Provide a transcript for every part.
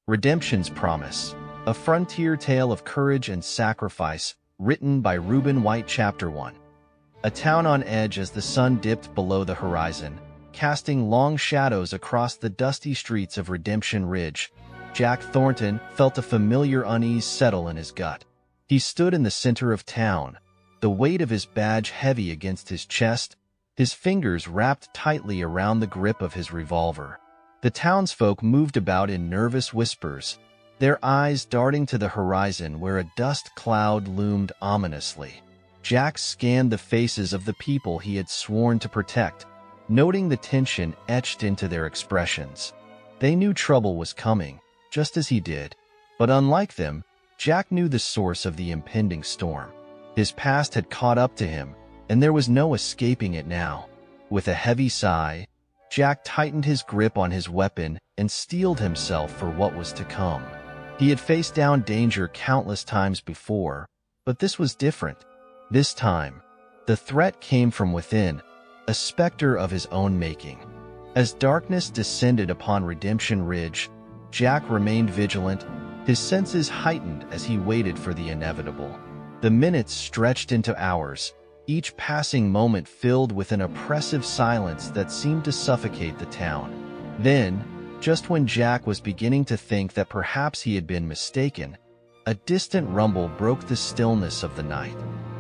Redemption's Promise, a frontier tale of courage and sacrifice, written by Reuben White. Chapter 1. A town on edge as the sun dipped below the horizon, casting long shadows across the dusty streets of Redemption Ridge. Jack Thornton felt a familiar unease settle in his gut. He stood in the center of town, the weight of his badge heavy against his chest, his fingers wrapped tightly around the grip of his revolver. The townsfolk moved about in nervous whispers, their eyes darting to the horizon where a dust cloud loomed ominously. Jack scanned the faces of the people he had sworn to protect, noting the tension etched into their expressions. They knew trouble was coming, just as he did. But unlike them, Jack knew the source of the impending storm. His past had caught up to him, and there was no escaping it now. With a heavy sigh, Jack tightened his grip on his weapon and steeled himself for what was to come. He had faced down danger countless times before, but this was different. This time, the threat came from within, a specter of his own making. As darkness descended upon Redemption Ridge, Jack remained vigilant, his senses heightened as he waited for the inevitable. The minutes stretched into hours, each passing moment filled with an oppressive silence that seemed to suffocate the town. Then, just when Jack was beginning to think that perhaps he had been mistaken, a distant rumble broke the stillness of the night.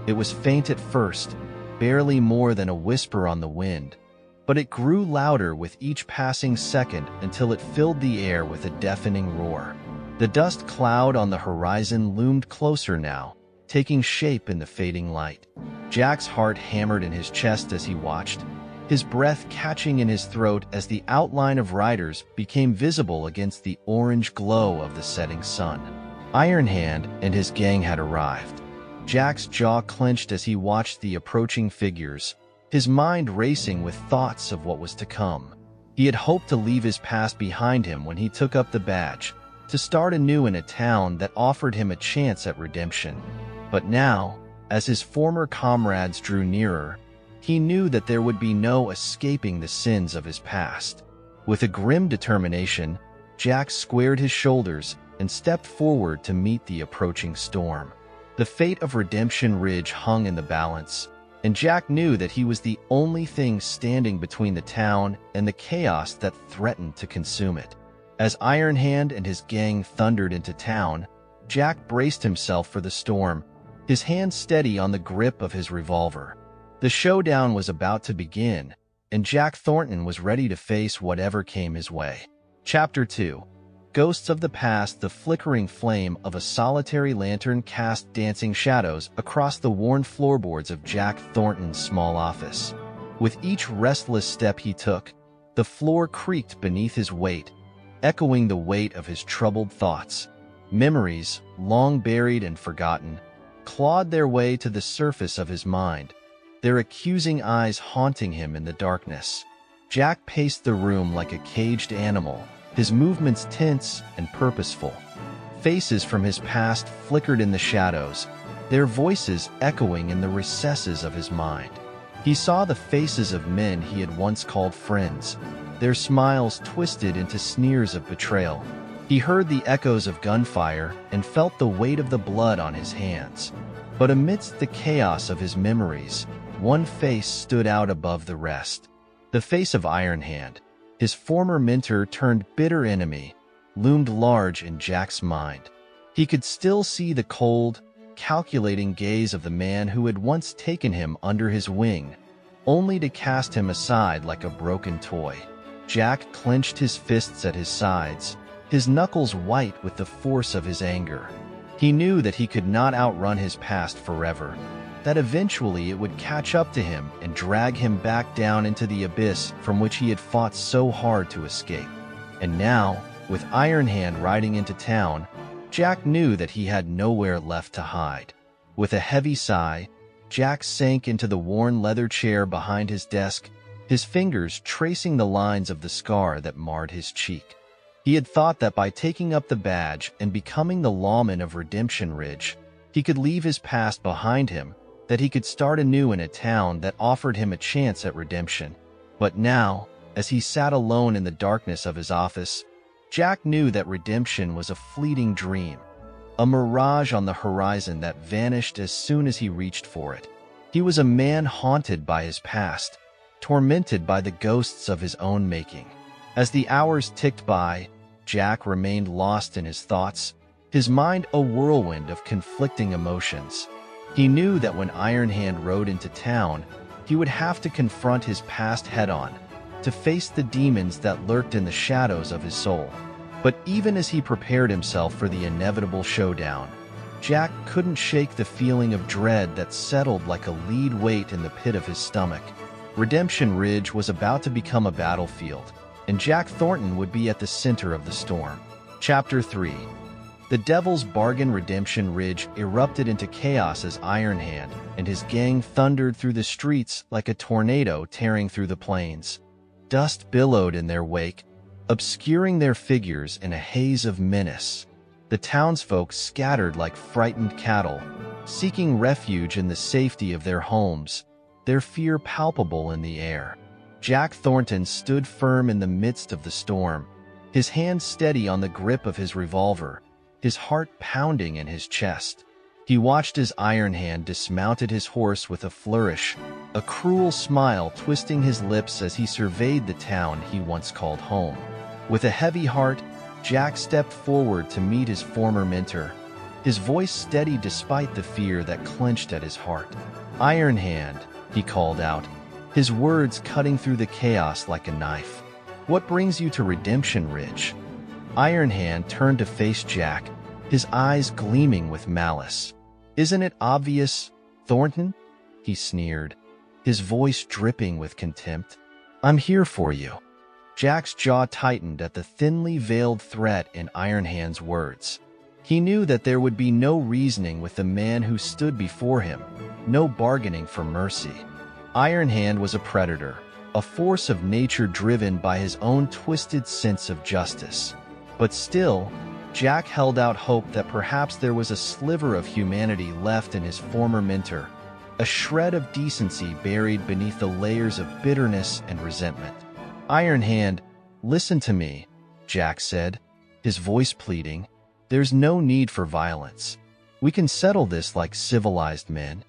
It was faint at first, barely more than a whisper on the wind, but it grew louder with each passing second until it filled the air with a deafening roar. The dust cloud on the horizon loomed closer now, taking shape in the fading light. Jack's heart hammered in his chest as he watched, his breath catching in his throat as the outline of riders became visible against the orange glow of the setting sun. Iron Hand and his gang had arrived. Jack's jaw clenched as he watched the approaching figures, his mind racing with thoughts of what was to come. He had hoped to leave his past behind him when he took up the badge, to start anew in a town that offered him a chance at redemption. But now, as his former comrades drew nearer, he knew that there would be no escaping the sins of his past. With a grim determination, Jack squared his shoulders and stepped forward to meet the approaching storm. The fate of Redemption Ridge hung in the balance, and Jack knew that he was the only thing standing between the town and the chaos that threatened to consume it. As Iron Hand and his gang thundered into town, Jack braced himself for the storm, his hand steady on the grip of his revolver. The showdown was about to begin, and Jack Thornton was ready to face whatever came his way. Chapter 2. Ghosts of the Past. The flickering flame of a solitary lantern cast dancing shadows across the worn floorboards of Jack Thornton's small office. With each restless step he took, the floor creaked beneath his weight, echoing the weight of his troubled thoughts. Memories, long buried and forgotten, clawed their way to the surface of his mind, their accusing eyes haunting him in the darkness. Jack paced the room like a caged animal, his movements tense and purposeful. Faces from his past flickered in the shadows, their voices echoing in the recesses of his mind. He saw the faces of men he had once called friends, their smiles twisted into sneers of betrayal. He heard the echoes of gunfire and felt the weight of the blood on his hands. But amidst the chaos of his memories, one face stood out above the rest. The face of Iron Hand, his former mentor turned bitter enemy, loomed large in Jack's mind. He could still see the cold, calculating gaze of the man who had once taken him under his wing, only to cast him aside like a broken toy. Jack clenched his fists at his sides, his knuckles white with the force of his anger. He knew that he could not outrun his past forever, that eventually it would catch up to him and drag him back down into the abyss from which he had fought so hard to escape. And now, with Iron Hand riding into town, Jack knew that he had nowhere left to hide. With a heavy sigh, Jack sank into the worn leather chair behind his desk, his fingers tracing the lines of the scar that marred his cheek. He had thought that by taking up the badge and becoming the lawman of Redemption Ridge, he could leave his past behind him, that he could start anew in a town that offered him a chance at redemption. But now, as he sat alone in the darkness of his office, Jack knew that redemption was a fleeting dream, a mirage on the horizon that vanished as soon as he reached for it. He was a man haunted by his past, tormented by the ghosts of his own making. As the hours ticked by, Jack remained lost in his thoughts, his mind a whirlwind of conflicting emotions. He knew that when Iron Hand rode into town, he would have to confront his past head-on, to face the demons that lurked in the shadows of his soul. But even as he prepared himself for the inevitable showdown, Jack couldn't shake the feeling of dread that settled like a lead weight in the pit of his stomach. Redemption Ridge was about to become a battlefield, and Jack Thornton would be at the center of the storm. Chapter 3. The Devil's Bargain. Redemption Ridge erupted into chaos as Iron Hand and his gang thundered through the streets like a tornado tearing through the plains. Dust billowed in their wake, obscuring their figures in a haze of menace. The townsfolk scattered like frightened cattle, seeking refuge in the safety of their homes, their fear palpable in the air. Jack Thornton stood firm in the midst of the storm, his hand steady on the grip of his revolver, his heart pounding in his chest. He watched as Iron Hand dismounted his horse with a flourish, a cruel smile twisting his lips as he surveyed the town he once called home. With a heavy heart, Jack stepped forward to meet his former mentor, his voice steady despite the fear that clenched at his heart. "Iron Hand," he called out, his words cutting through the chaos like a knife. "What brings you to Redemption Ridge?" Iron Hand turned to face Jack, his eyes gleaming with malice. "Isn't it obvious, Thornton?" he sneered, his voice dripping with contempt. "I'm here for you." Jack's jaw tightened at the thinly veiled threat in Iron Hand's words. He knew that there would be no reasoning with the man who stood before him, no bargaining for mercy. Iron Hand was a predator, a force of nature driven by his own twisted sense of justice. But still, Jack held out hope that perhaps there was a sliver of humanity left in his former mentor, a shred of decency buried beneath the layers of bitterness and resentment. "Iron Hand, listen to me," Jack said, his voice pleading. "There's no need for violence. We can settle this like civilized men."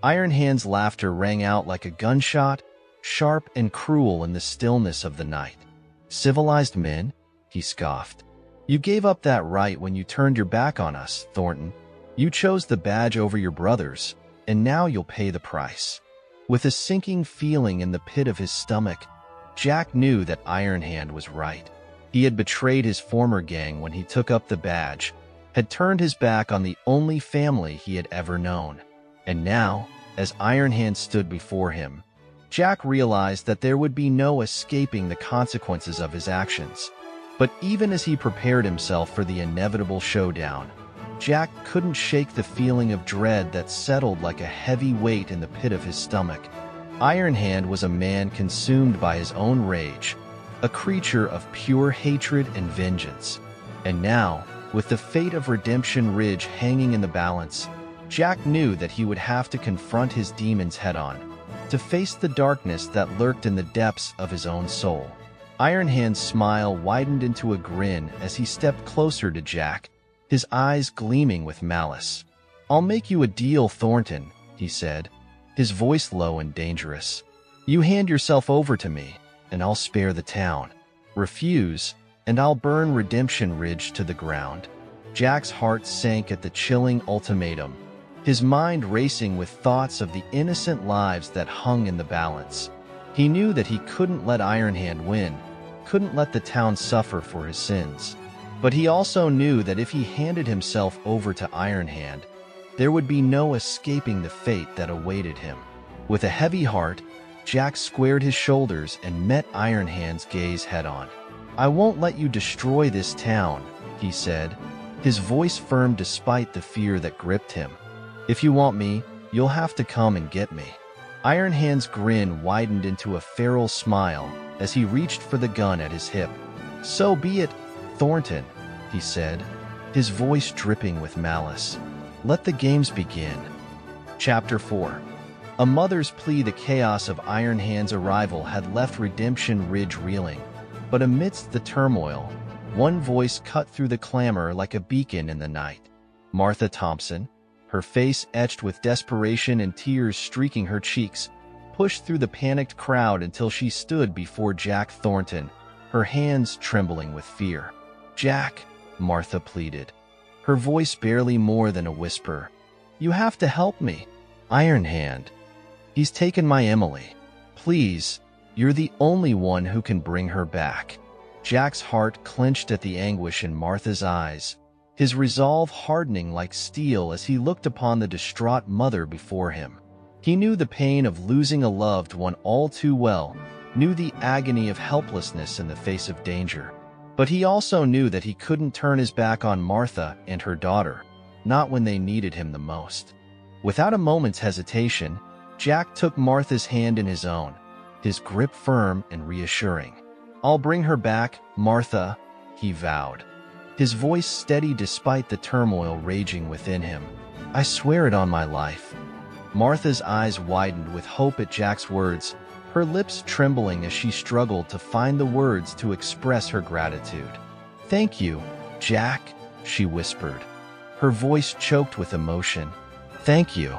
Iron Hand's laughter rang out like a gunshot, sharp and cruel in the stillness of the night. "Civilized men?" he scoffed. "You gave up that right when you turned your back on us, Thornton. You chose the badge over your brothers, and now you'll pay the price." With a sinking feeling in the pit of his stomach, Jack knew that Iron Hand was right. He had betrayed his former gang when he took up the badge, had turned his back on the only family he had ever known. And now, as Iron Hand stood before him, Jack realized that there would be no escaping the consequences of his actions. But even as he prepared himself for the inevitable showdown, Jack couldn't shake the feeling of dread that settled like a heavy weight in the pit of his stomach. Iron Hand was a man consumed by his own rage, a creature of pure hatred and vengeance. And now, with the fate of Redemption Ridge hanging in the balance, Jack knew that he would have to confront his demons head-on, to face the darkness that lurked in the depths of his own soul. Iron Hand's smile widened into a grin as he stepped closer to Jack, his eyes gleaming with malice. "I'll make you a deal, Thornton," he said, his voice low and dangerous. "You hand yourself over to me, and I'll spare the town. Refuse, and I'll burn Redemption Ridge to the ground." Jack's heart sank at the chilling ultimatum, his mind racing with thoughts of the innocent lives that hung in the balance. He knew that he couldn't let Iron Hand win, couldn't let the town suffer for his sins. But he also knew that if he handed himself over to Iron Hand, there would be no escaping the fate that awaited him. With a heavy heart, Jack squared his shoulders and met Iron Hand's gaze head-on. "I won't let you destroy this town," he said, his voice firm despite the fear that gripped him. "If you want me, you'll have to come and get me." Iron Hand's grin widened into a feral smile as he reached for the gun at his hip. "So be it, Thornton," he said, his voice dripping with malice. "Let the games begin." Chapter 4. A mother's plea. The chaos of Iron Hand's arrival had left Redemption Ridge reeling, but amidst the turmoil, One voice cut through the clamor like a beacon in the night. Martha Thompson, her face etched with desperation and tears streaking her cheeks, pushed through the panicked crowd until she stood before Jack Thornton, her hands trembling with fear. "Jack," Martha pleaded, her voice barely more than a whisper. "You have to help me. Iron Hand. He's taken my Emily. Please, you're the only one who can bring her back." Jack's heart clenched at the anguish in Martha's eyes, his resolve hardening like steel as he looked upon the distraught mother before him. He knew the pain of losing a loved one all too well, knew the agony of helplessness in the face of danger. But he also knew that he couldn't turn his back on Martha and her daughter, not when they needed him the most. Without a moment's hesitation, Jack took Martha's hand in his own, his grip firm and reassuring. "I'll bring her back, Martha," he vowed, his voice steady despite the turmoil raging within him. "I swear it on my life." Martha's eyes widened with hope at Jack's words, her lips trembling as she struggled to find the words to express her gratitude. "Thank you, Jack," she whispered, her voice choked with emotion. "Thank you."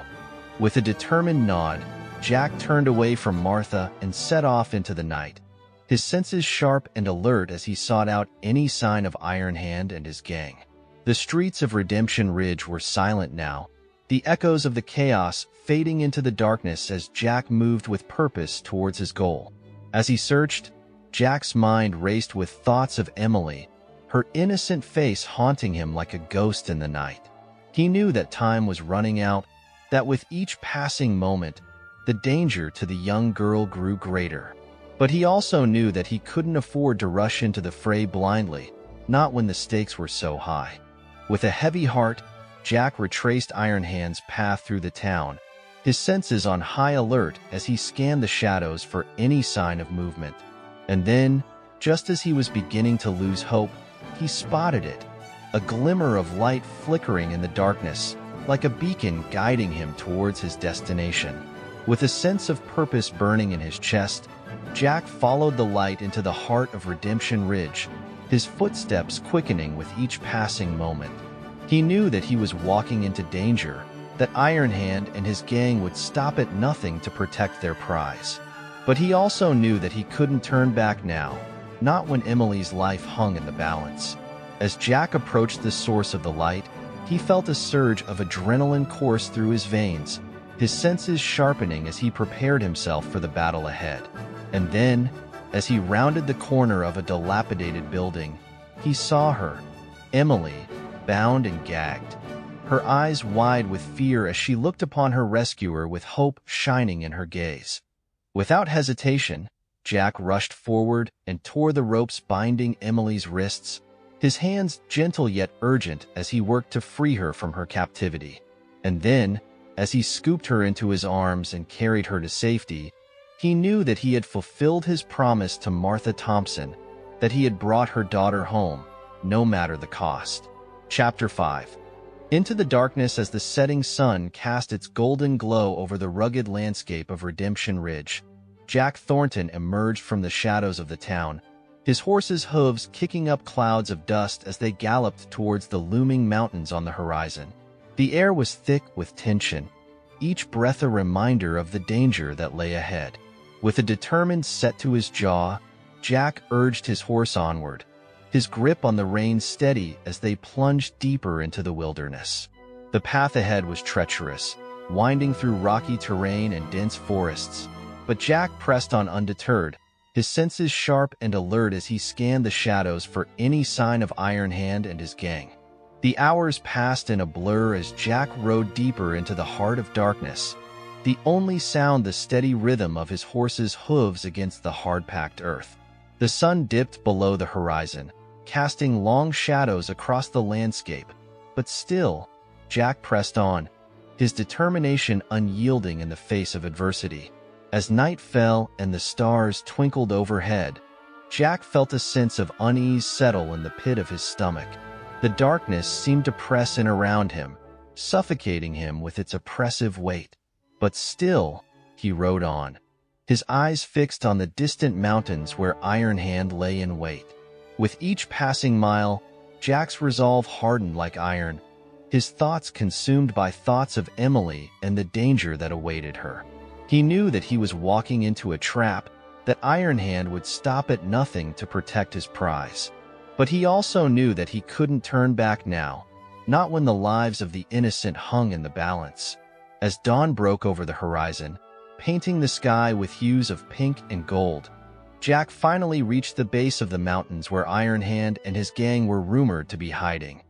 With a determined nod, Jack turned away from Martha and set off into the night, his senses sharp and alert as he sought out any sign of Iron Hand and his gang. The streets of Redemption Ridge were silent now, the echoes of the chaos fading into the darkness as Jack moved with purpose towards his goal. As he searched, Jack's mind raced with thoughts of Emily, her innocent face haunting him like a ghost in the night. He knew that time was running out, that with each passing moment, the danger to the young girl grew greater. But he also knew that he couldn't afford to rush into the fray blindly, not when the stakes were so high. With a heavy heart, Jack retraced Iron Hand's path through the town, his senses on high alert as he scanned the shadows for any sign of movement. And then, just as he was beginning to lose hope, he spotted it, a glimmer of light flickering in the darkness, like a beacon guiding him towards his destination. With a sense of purpose burning in his chest, Jack followed the light into the heart of Redemption Ridge, his footsteps quickening with each passing moment. He knew that he was walking into danger, that Iron Hand and his gang would stop at nothing to protect their prize. But he also knew that he couldn't turn back now, not when Emily's life hung in the balance. As Jack approached the source of the light, he felt a surge of adrenaline course through his veins, his senses sharpening as he prepared himself for the battle ahead. And then, as he rounded the corner of a dilapidated building, he saw her, Emily, bound and gagged, her eyes wide with fear as she looked upon her rescuer with hope shining in her gaze. Without hesitation, Jack rushed forward and tore the ropes binding Emily's wrists, his hands gentle yet urgent as he worked to free her from her captivity. And then, as he scooped her into his arms and carried her to safety, he knew that he had fulfilled his promise to Martha Thompson, that he had brought her daughter home, no matter the cost. Chapter 5. Into the darkness as the setting sun cast its golden glow over the rugged landscape of Redemption Ridge, Jack Thornton emerged from the shadows of the town, his horse's hooves kicking up clouds of dust as they galloped towards the looming mountains on the horizon. The air was thick with tension, each breath a reminder of the danger that lay ahead. With a determined set to his jaw, Jack urged his horse onward, his grip on the reins steady as they plunged deeper into the wilderness. The path ahead was treacherous, winding through rocky terrain and dense forests, but Jack pressed on undeterred, his senses sharp and alert as he scanned the shadows for any sign of Iron Hand and his gang. The hours passed in a blur as Jack rode deeper into the heart of darkness, the only sound the steady rhythm of his horse's hooves against the hard-packed earth. The sun dipped below the horizon, casting long shadows across the landscape, but still, Jack pressed on, his determination unyielding in the face of adversity. As night fell and the stars twinkled overhead, Jack felt a sense of unease settle in the pit of his stomach. The darkness seemed to press in around him, suffocating him with its oppressive weight. But still, he rode on, his eyes fixed on the distant mountains where Iron Hand lay in wait. With each passing mile, Jack's resolve hardened like iron, his thoughts consumed by thoughts of Emily and the danger that awaited her. He knew that he was walking into a trap, that Iron Hand would stop at nothing to protect his prize. But he also knew that he couldn't turn back now, not when the lives of the innocent hung in the balance. As dawn broke over the horizon, painting the sky with hues of pink and gold, Jack finally reached the base of the mountains where Iron Hand and his gang were rumored to be hiding.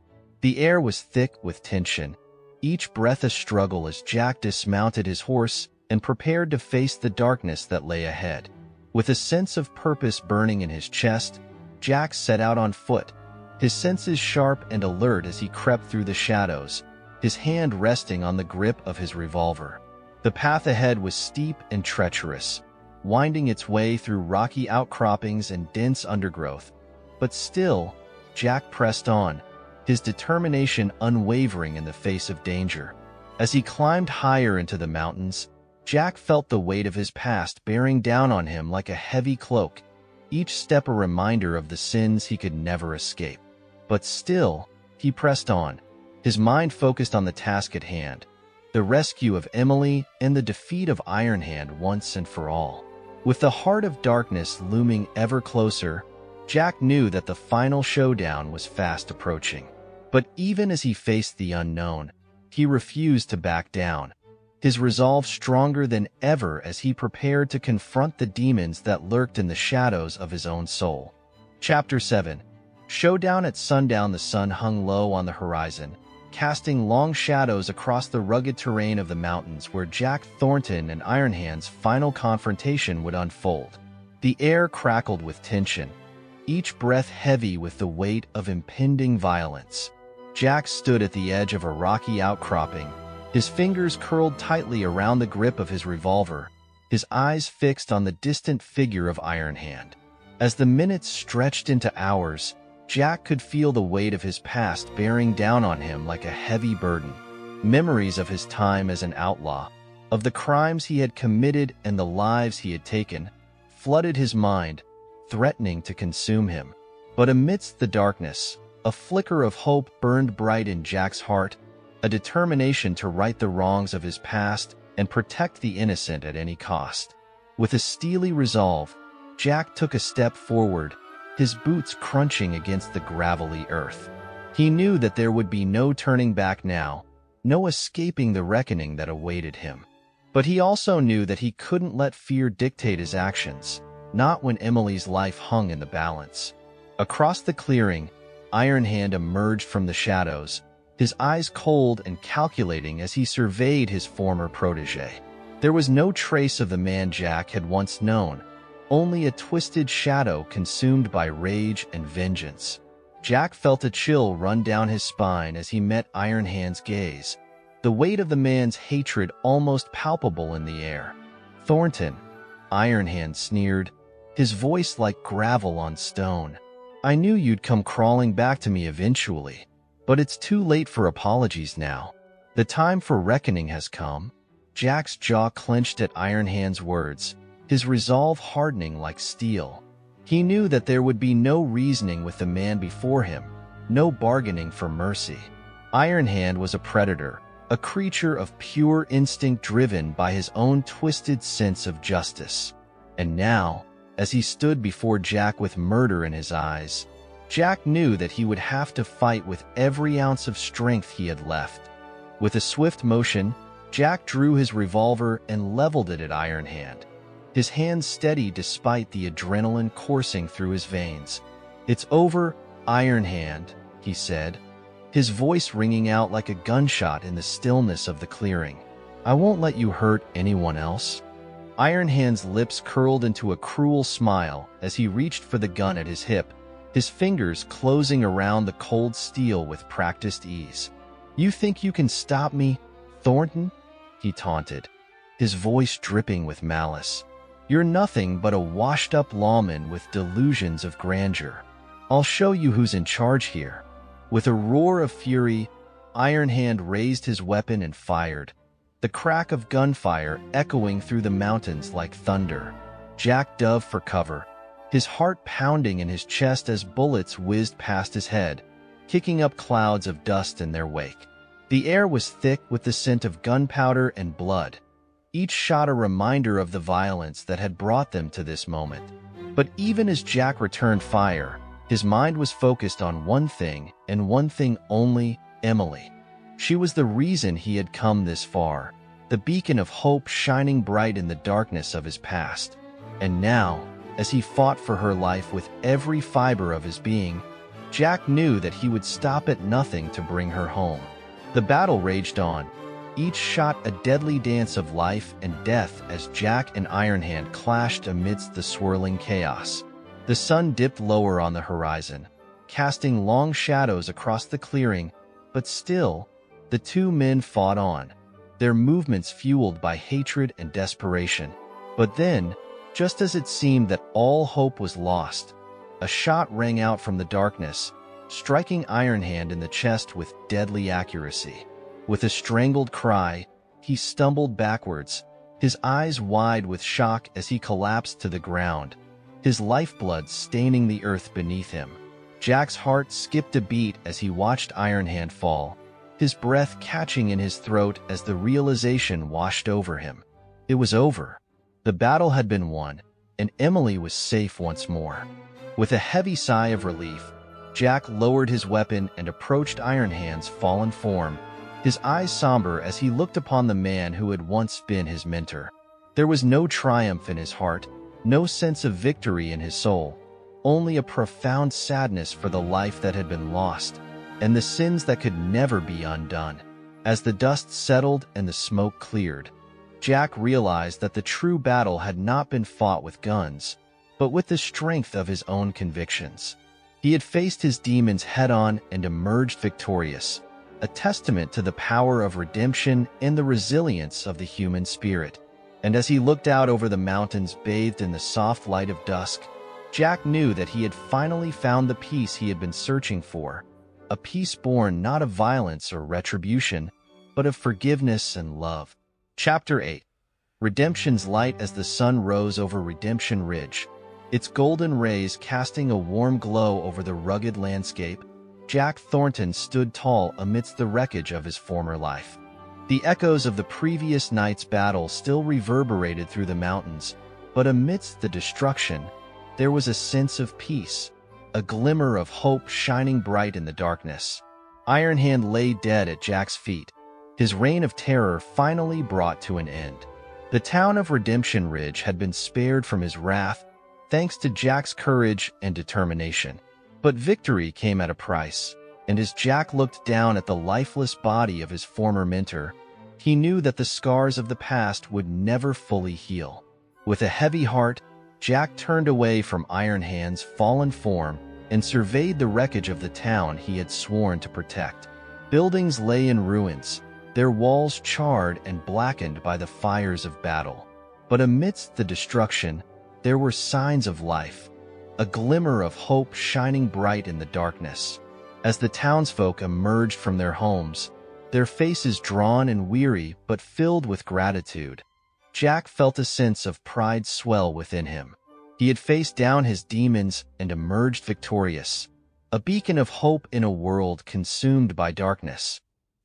The air was thick with tension, each breath a struggle as Jack dismounted his horse and prepared to face the darkness that lay ahead. With a sense of purpose burning in his chest, Jack set out on foot, his senses sharp and alert as he crept through the shadows, his hand resting on the grip of his revolver. The path ahead was steep and treacherous, winding its way through rocky outcroppings and dense undergrowth. But still, Jack pressed on, his determination unwavering in the face of danger. As he climbed higher into the mountains, Jack felt the weight of his past bearing down on him like a heavy cloak, each step a reminder of the sins he could never escape. But still, he pressed on, his mind focused on the task at hand, the rescue of Emily and the defeat of Iron Hand once and for all. With the heart of darkness looming ever closer, Jack knew that the final showdown was fast approaching. But even as he faced the unknown, he refused to back down, his resolve stronger than ever as he prepared to confront the demons that lurked in the shadows of his own soul. Chapter 7. Showdown at sundown. The sun hung low on the horizon, casting long shadows across the rugged terrain of the mountains where Jack Thornton and Iron Hand's final confrontation would unfold. The air crackled with tension, each breath heavy with the weight of impending violence. Jack stood at the edge of a rocky outcropping, his fingers curled tightly around the grip of his revolver, his eyes fixed on the distant figure of Iron Hand. As the minutes stretched into hours, Jack could feel the weight of his past bearing down on him like a heavy burden. Memories of his time as an outlaw, of the crimes he had committed and the lives he had taken, flooded his mind, threatening to consume him. But amidst the darkness, a flicker of hope burned bright in Jack's heart, a determination to right the wrongs of his past and protect the innocent at any cost. With a steely resolve, Jack took a step forward, his boots crunching against the gravelly earth. He knew that there would be no turning back now, no escaping the reckoning that awaited him. But he also knew that he couldn't let fear dictate his actions, not when Emily's life hung in the balance. Across the clearing, Iron Hand emerged from the shadows, his eyes cold and calculating as he surveyed his former protege. There was no trace of the man Jack had once known, only a twisted shadow consumed by rage and vengeance. Jack felt a chill run down his spine as he met Iron Hand's gaze, the weight of the man's hatred almost palpable in the air. "Thornton," Iron Hand sneered, his voice like gravel on stone. "I knew you'd come crawling back to me eventually, but it's too late for apologies now. The time for reckoning has come." Jack's jaw clenched at Iron Hand's words, his resolve hardening like steel. He knew that there would be no reasoning with the man before him, no bargaining for mercy. Iron Hand was a predator, a creature of pure instinct driven by his own twisted sense of justice. And now, as he stood before Jack with murder in his eyes, Jack knew that he would have to fight with every ounce of strength he had left. With a swift motion, Jack drew his revolver and leveled it at Iron Hand, his hand steady despite the adrenaline coursing through his veins. "It's over, Iron Hand," he said, his voice ringing out like a gunshot in the stillness of the clearing. "I won't let you hurt anyone else." Iron Hand's lips curled into a cruel smile as he reached for the gun at his hip, his fingers closing around the cold steel with practiced ease. "You think you can stop me, Thornton?" he taunted, his voice dripping with malice. "You're nothing but a washed-up lawman with delusions of grandeur. I'll show you who's in charge here." With a roar of fury, Iron Hand raised his weapon and fired, the crack of gunfire echoing through the mountains like thunder. Jack dove for cover, his heart pounding in his chest as bullets whizzed past his head, kicking up clouds of dust in their wake. The air was thick with the scent of gunpowder and blood, each shot a reminder of the violence that had brought them to this moment. But even as Jack returned fire, his mind was focused on one thing, and one thing only: Emily. She was the reason he had come this far, the beacon of hope shining bright in the darkness of his past. And now, as he fought for her life with every fiber of his being, Jack knew that he would stop at nothing to bring her home. The battle raged on, each shot a deadly dance of life and death as Jack and Ironhand clashed amidst the swirling chaos. The sun dipped lower on the horizon, casting long shadows across the clearing, but still, the two men fought on, their movements fueled by hatred and desperation. But then, just as it seemed that all hope was lost, a shot rang out from the darkness, striking Ironhand in the chest with deadly accuracy. With a strangled cry, he stumbled backwards, his eyes wide with shock as he collapsed to the ground, his lifeblood staining the earth beneath him. Jack's heart skipped a beat as he watched Ironhand fall, his breath catching in his throat as the realization washed over him. It was over. The battle had been won, and Emily was safe once more. With a heavy sigh of relief, Jack lowered his weapon and approached Ironhand's fallen form, his eyes somber as he looked upon the man who had once been his mentor. There was no triumph in his heart, no sense of victory in his soul, only a profound sadness for the life that had been lost, and the sins that could never be undone. As the dust settled and the smoke cleared, Jack realized that the true battle had not been fought with guns, but with the strength of his own convictions. He had faced his demons head-on and emerged victorious, a testament to the power of redemption and the resilience of the human spirit. And as he looked out over the mountains bathed in the soft light of dusk, Jack knew that he had finally found the peace he had been searching for, a peace born not of violence or retribution, but of forgiveness and love. Chapter 8. Redemption's light. As the sun rose over Redemption Ridge, its golden rays casting a warm glow over the rugged landscape, Jack Thornton stood tall amidst the wreckage of his former life. The echoes of the previous night's battle still reverberated through the mountains, but amidst the destruction, there was a sense of peace, a glimmer of hope shining bright in the darkness. Ironhand lay dead at Jack's feet, his reign of terror finally brought to an end. The town of Redemption Ridge had been spared from his wrath, thanks to Jack's courage and determination. But victory came at a price, and as Jack looked down at the lifeless body of his former mentor, he knew that the scars of the past would never fully heal. With a heavy heart, Jack turned away from Ironhand's fallen form and surveyed the wreckage of the town he had sworn to protect. Buildings lay in ruins, their walls charred and blackened by the fires of battle. But amidst the destruction, there were signs of life, a glimmer of hope shining bright in the darkness. As the townsfolk emerged from their homes, their faces drawn and weary but filled with gratitude, Jack felt a sense of pride swell within him. He had faced down his demons and emerged victorious, a beacon of hope in a world consumed by darkness.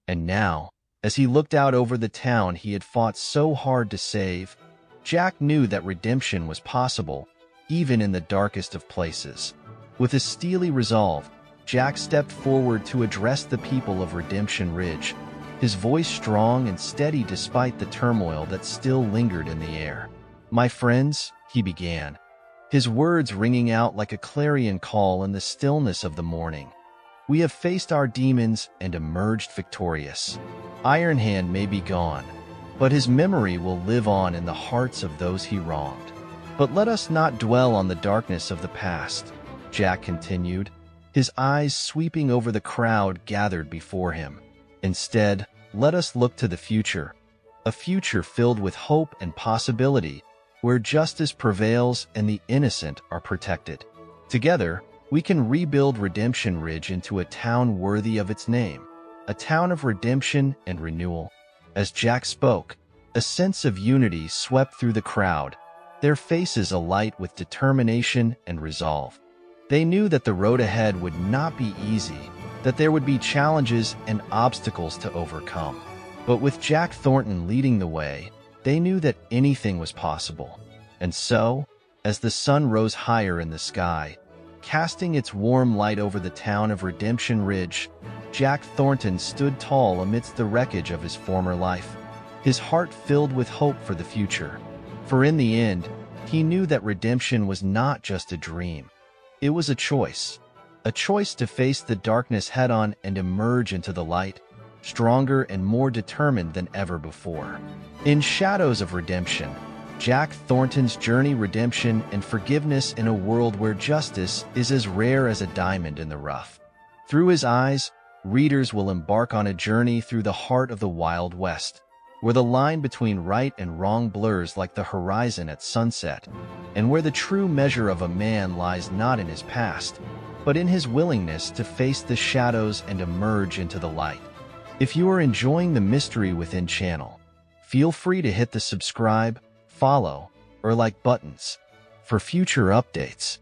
And now, as he looked out over the town he had fought so hard to save, Jack knew that redemption was possible, even in the darkest of places. With a steely resolve, Jack stepped forward to address the people of Redemption Ridge, his voice strong and steady despite the turmoil that still lingered in the air. "My friends," he began, his words ringing out like a clarion call in the stillness of the morning, "we have faced our demons and emerged victorious. Ironhand may be gone, but his memory will live on in the hearts of those he wronged. But let us not dwell on the darkness of the past," Jack continued, his eyes sweeping over the crowd gathered before him. "Instead, let us look to the future, a future filled with hope and possibility, where justice prevails and the innocent are protected. Together, we can rebuild Redemption Ridge into a town worthy of its name, a town of redemption and renewal." As Jack spoke, a sense of unity swept through the crowd, their faces alight with determination and resolve. They knew that the road ahead would not be easy, that there would be challenges and obstacles to overcome. But with Jack Thornton leading the way, they knew that anything was possible. And so, as the sun rose higher in the sky, casting its warm light over the town of Redemption Ridge, Jack Thornton stood tall amidst the wreckage of his former life, his heart filled with hope for the future. For in the end, he knew that redemption was not just a dream. It was a choice to face the darkness head-on and emerge into the light, stronger and more determined than ever before. In Shadows of Redemption, Jack Thornton's journey, redemption, and forgiveness in a world where justice is as rare as a diamond in the rough. Through his eyes, readers will embark on a journey through the heart of the Wild West, where the line between right and wrong blurs like the horizon at sunset, and where the true measure of a man lies not in his past, but in his willingness to face the shadows and emerge into the light. If you are enjoying the Mystery Within channel, feel free to hit the subscribe, follow, or like buttons for future updates.